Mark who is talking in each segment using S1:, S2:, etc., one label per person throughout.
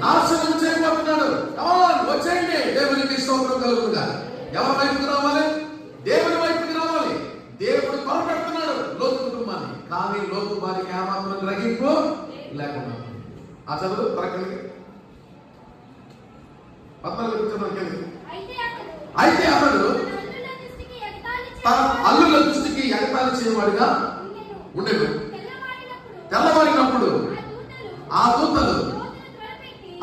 S1: నాశనం చేయబోతున్నాడు. వచ్చేయండి, దేవునికి స్తోత్రం కలుగుగా. ఎవరి వైపుకి రావాలి? దేవుని వైపుకి రావాలి. దేవుడు కొరపెడుతున్నాడు లోతు కుటుంబాన్ని. కానీ లోతు వారికి ఏమాత్రం గ్రహింపు లేకుండా. ఆ చదువు తరగతి 14 అయితే అతడు తన అల్లుల దృష్టికి ఎగతాళి చేయవాడిగా ఉండేది. తెల్లవారినప్పుడు ఆ దూతలు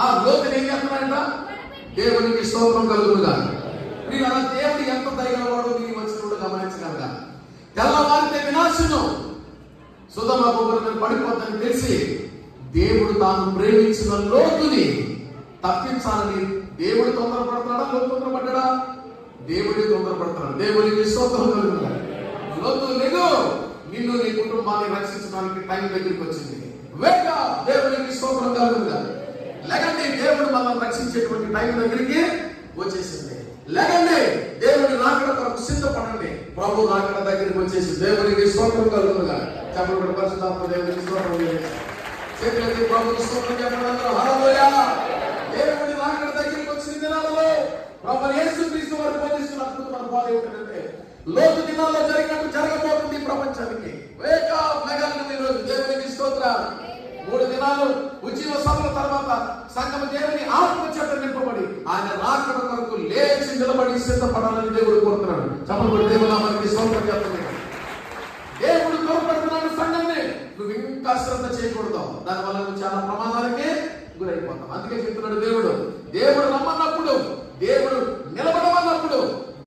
S1: ఆ లోతుని ఏం చేస్తున్నాడంట? దేవునికి స్తోత్రం కలుగుగా. మీరు అలా దేవుడు ఎంత దయగలవాడు మీరు వచ్చినప్పుడు గమనించగలగా. తెల్లవారితే వినాశనం, సుధమ గోపురం పడిపోద్దని తెలిసి దేవుడు తాను ప్రేమించిన లోతుని తప్పించాలని దేవుడు తొందరపడుతున్నాడా? లోతు తొందరపడ్డా? దేవుడి తొందరపడుతున్నాడు. దేవునికి స్తోత్రం కలుగుగా. లోతు లేదు, నిన్ను నీ కుటుంబాన్ని రక్షించడానికి టైం దగ్గరికి వచ్చింది. వేగ దేవునికి స్తోత్రం కలుగుగా. లేకండి, దేవుడు మనల్ని రక్షించేటువంటి టైం దగ్గరికి వచ్చేసింది. లేకండి, దేవుడి రాకడ కొరకు సిద్ధపడండి. ప్రభు రాకడ దగ్గరికి వచ్చేసి దేవునికి స్తోత్రం కలుగుగా. చెప్పబడి పరిశుద్ధాత్మ దేవునికి స్తోత్రం చేతులకి ప్రభుకి స్తోత్రం చెప్పడం. హల్లెలూయా. దేవుడి రాకడ దగ్గరికి వచ్చిన దినాలలో ప్రభు యేసుక్రీస్తు వారు బోధిస్తున్న అద్భుతమైన బాధ ఏమిటంటే, లోతు దినాల్లో జరిగినట్టు జరగబోతుంది ప్రపంచానికి. వేక మెగలిన రోజు దేవునికి స్తోత్రం. 3 దినాలు ఉజ్జీవ సభల తర్వాత సంఘం దేవుని ఆత్మ చేత నింపబడి ఆయన రాకడ కొరకు లేచి నిలబడి సిద్ధపడాలని దేవుడు కోరుతున్నాడు. చెప్పబడి దేవుడు నామానికి స్తోత్రం చేస్తున్నాడు. దేవుడు కోరుకుంటున్నాడు సంఘంని. నువ్వు ఇంకా శ్రద్ధ చేయకూడదు, దానివల్ల నువ్వు చాలా ప్రమాదాలకే గురైపోతావు. అందుకే చెప్తున్నాడు దేవుడు. దేవుడు రమ్మన్నప్పుడు, దేవుడు నిలబడమన్నప్పుడు